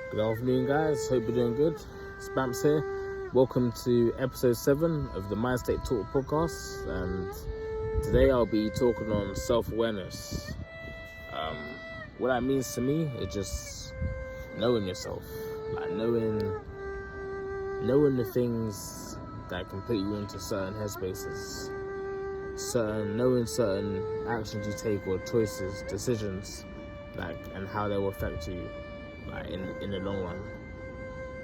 Good afternoon, guys. Hope you're doing good. It's Bamps here. Welcome to episode 7 of the Mindstate Talk podcast. And today I'll be talking on self-awareness. What that means to me is just knowing yourself, like knowing the things that can put you into certain headspaces, knowing certain actions you take or choices, decisions, and how they will affect you. In the long run.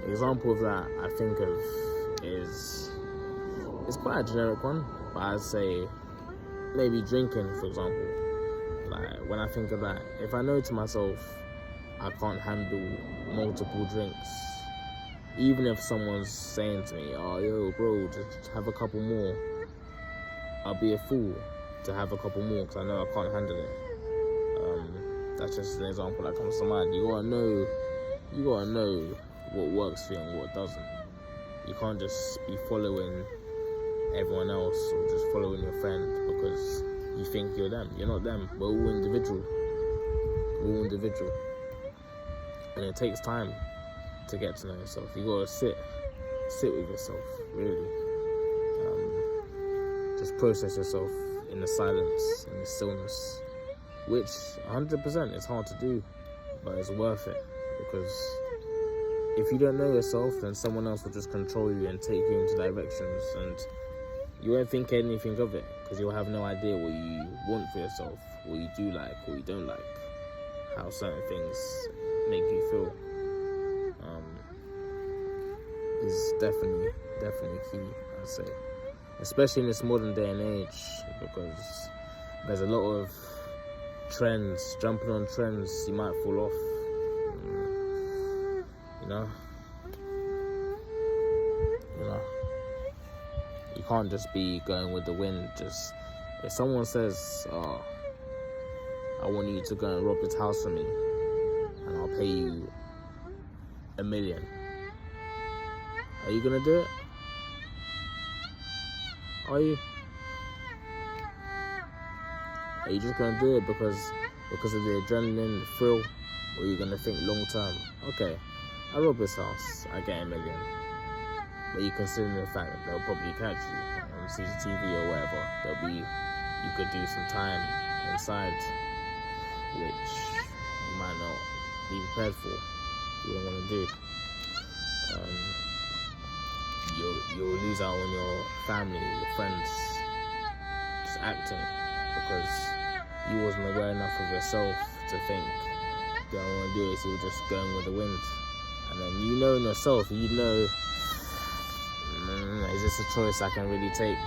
An example of that I think of is, it's quite a generic one, but I'd say maybe drinking, for example. Like when I think of that, if I know to myself I can't handle multiple drinks, even if someone's saying to me, "Oh, yo, bro, just have a couple more," I'll be a fool to have a couple more because I know I can't handle it. That's just an example that comes to mind. You gotta know what works for you and what doesn't. You can't just be following everyone else or just following your friend because you think you're them. You're not them. We're all individual. And it takes time to get to know yourself. You gotta sit with yourself, really. Just process yourself in the silence, in the stillness, which 100% is hard to do, but it's worth it, because if you don't know yourself, then someone else will just control you and take you into directions, and you won't think anything of it, because you'll have no idea what you want for yourself, what you do like, what you don't like, how certain things make you feel. Is definitely key, I'd say, especially in this modern day and age, because there's a lot of trends, jumping on trends, you might fall off. You can't just be going with the wind. Just if someone says, "Oh, I want you to go and rob this house for me, and I'll pay you $1 million," are you gonna do it? Are you just gonna do it because of the adrenaline, the thrill, or are you gonna think long term? Okay, I rob this house, I get $1 million, but you consider the fact that they'll probably catch you on CCTV or whatever. You could do some time inside, which you might not be prepared for. You won't want to do. You'll lose out on your family, your friends, just acting because you wasn't aware enough of yourself to think, "Do I want to do this?" You were just going with the wind. And then you know in yourself, is this a choice I can really take?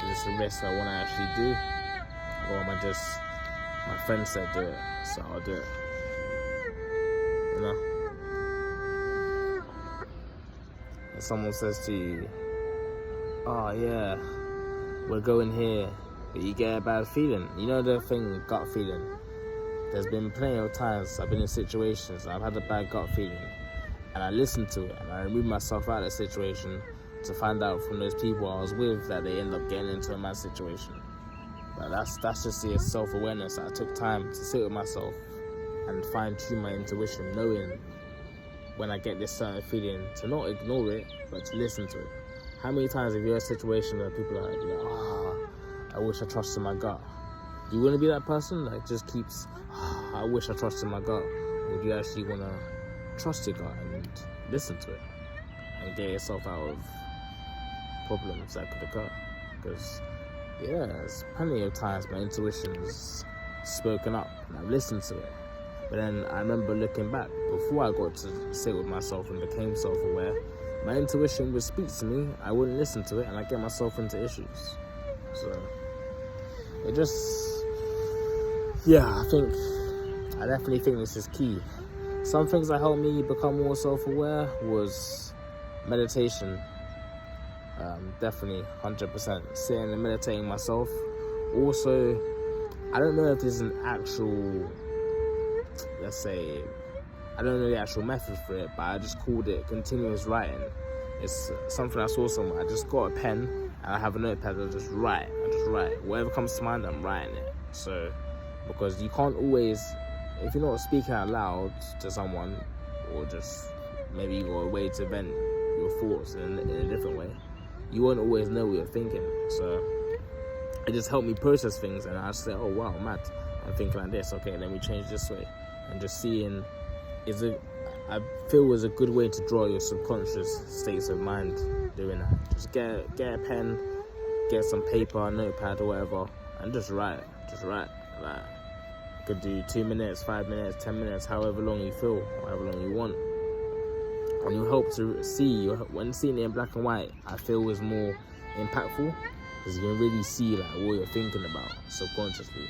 Is this a risk I want to actually do? Or am I just, my friend said do it, so I'll do it? If someone says to you, "Oh yeah, we're going here," but you get a bad feeling. You know the thing, gut feeling? There's been plenty of times I've been in situations and I've had a bad gut feeling, and I listened to it and I removed myself out of the situation to find out from those people I was with that they end up getting into a mad situation. But that's just the self-awareness. I took time to sit with myself and fine-tune my intuition, knowing when I get this certain feeling to not ignore it, but to listen to it. How many times have you had a situation where people are like, I wish I trusted my gut? Do you want to be that person that just keeps, I wish I trusted my gut? Or do you actually want to trust your gut and listen to it and get yourself out of problems that could occur? Because, there's plenty of times my intuition's spoken up and I've listened to it. But then I remember looking back, before I got to sit with myself and became self-aware, my intuition would speak to me, I wouldn't listen to it, and I'd get myself into issues. So, I definitely think this is key. Some things that helped me become more self-aware was meditation. Definitely, 100%. Sitting and meditating myself. Also, I don't know if there's an actual, let's say, I don't know the actual method for it, but I just called it continuous writing. It's something I saw somewhere. I just got a pen and I have a notepad. I just write. Whatever comes to mind, I'm writing it. So, because you can't always, if you're not speaking out loud to someone or just maybe you got a way to vent your thoughts in a different way, you won't always know what you're thinking. So it just helped me process things, and I just say, oh wow, mad, I'm thinking like this, okay, let me change this way. And just seeing I feel is a good way to draw your subconscious states of mind doing that. Just get a pen, get some paper, a notepad or whatever, and just write. Like, you could do 2 minutes, 5 minutes, 10 minutes, however long you feel, however long you want. And you help to see, when seeing it in black and white, I feel is more impactful, because you can really see like what you're thinking about subconsciously.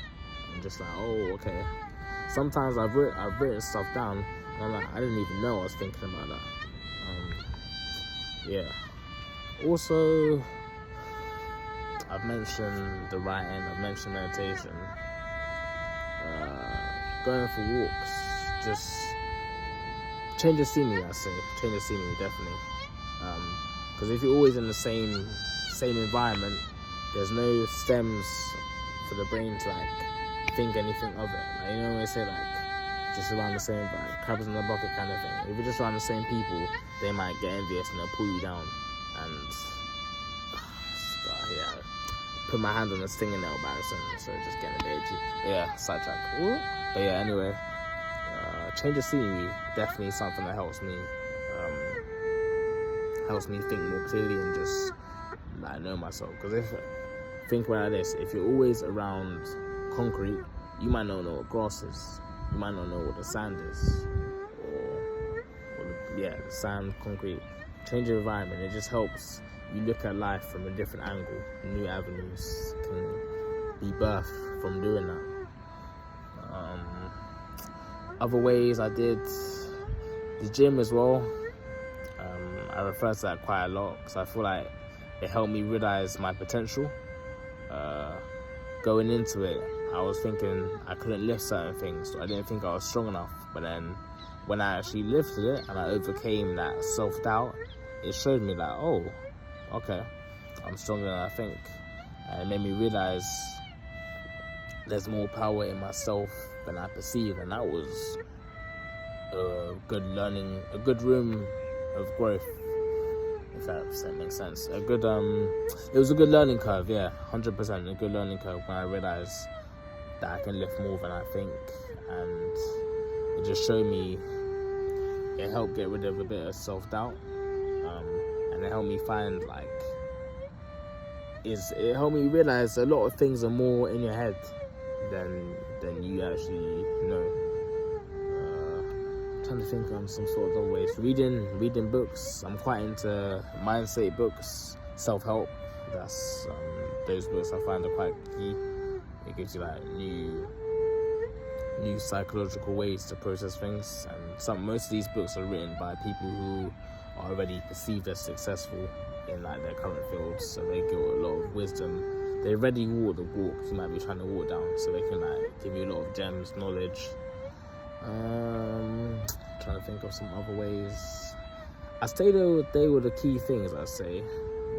And just like, oh, okay. Sometimes I've written stuff down, and I'm like, I didn't even know I was thinking about that. Yeah. Also, I've mentioned the writing, I've mentioned meditation, going for walks, just change the scenery, I say. Change the scenery, definitely. Because if you're always in the same environment, there's no stems for the brain to like think anything of it. Like, you know when they say like just around the same, like crabs in the bucket kind of thing. If you're just around the same people, they might get envious and they'll pull you down. And yeah, put my hand on the fingernail by accident, so just getting a bit edgy. Yeah, sidetrack. But yeah, anyway, change of scenery, definitely something that helps me think more clearly and just like know myself. Because think about this, if you're always around concrete, you might not know what grass is, you might not know what the sand is, or the sand, concrete. Change of environment, it just helps you look at life from a different angle. New avenues can be birthed from doing that. Other ways I did the gym as well. I refer to that quite a lot because I feel like it helped me realize my potential. Going into it, I was thinking I couldn't lift certain things, so I didn't think I was strong enough. But then when I actually lifted it and I overcame that self-doubt, it showed me that, oh, okay, I'm stronger than I think. And it made me realize there's more power in myself than I perceive, and that was a good room of growth, if that makes sense. It was a good learning curve, 100% a good learning curve when I realized that I can lift more than I think, and it just showed me, it helped get rid of a bit of self-doubt, and it helped me find it helped me realize a lot of things are more in your head than you actually know. Trying to think on some sort of other ways. Reading books. I'm quite into Mindstate books, self-help. That's those books I find are quite key. It gives you like new psychological ways to process things, and most of these books are written by people who are already perceived as successful in like their current fields, so they give a lot of wisdom. They already walk the walk you might be trying to walk down, so they can like give you a lot of gems, knowledge. Trying to think of some other ways. I say they were the key things. I say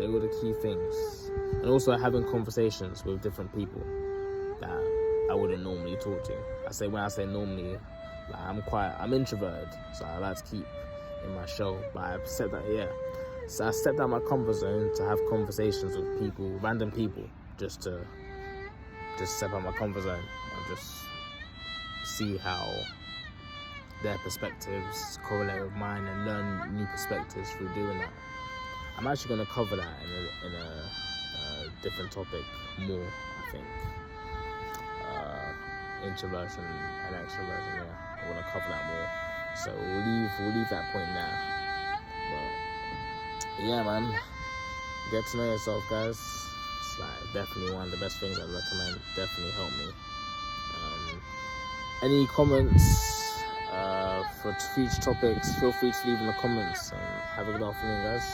they were the key things, and also having conversations with different people that I wouldn't normally talk to. When I say normally, like I'm introverted, so I like to keep in my shell. But I've said that, so I stepped out my comfort zone to have conversations with people, random people, just to step out my comfort zone and just see how their perspectives correlate with mine and learn new perspectives through doing that. I'm actually going to cover that in a different topic more, I think. Introversion and extroversion, I want to cover that more. So we'll leave that point now. But yeah, man, get to know yourself, guys. It's like definitely one of the best things I'd recommend. Definitely helped me. Any comments for future topics, feel free to leave in the comments, and have a good afternoon, guys.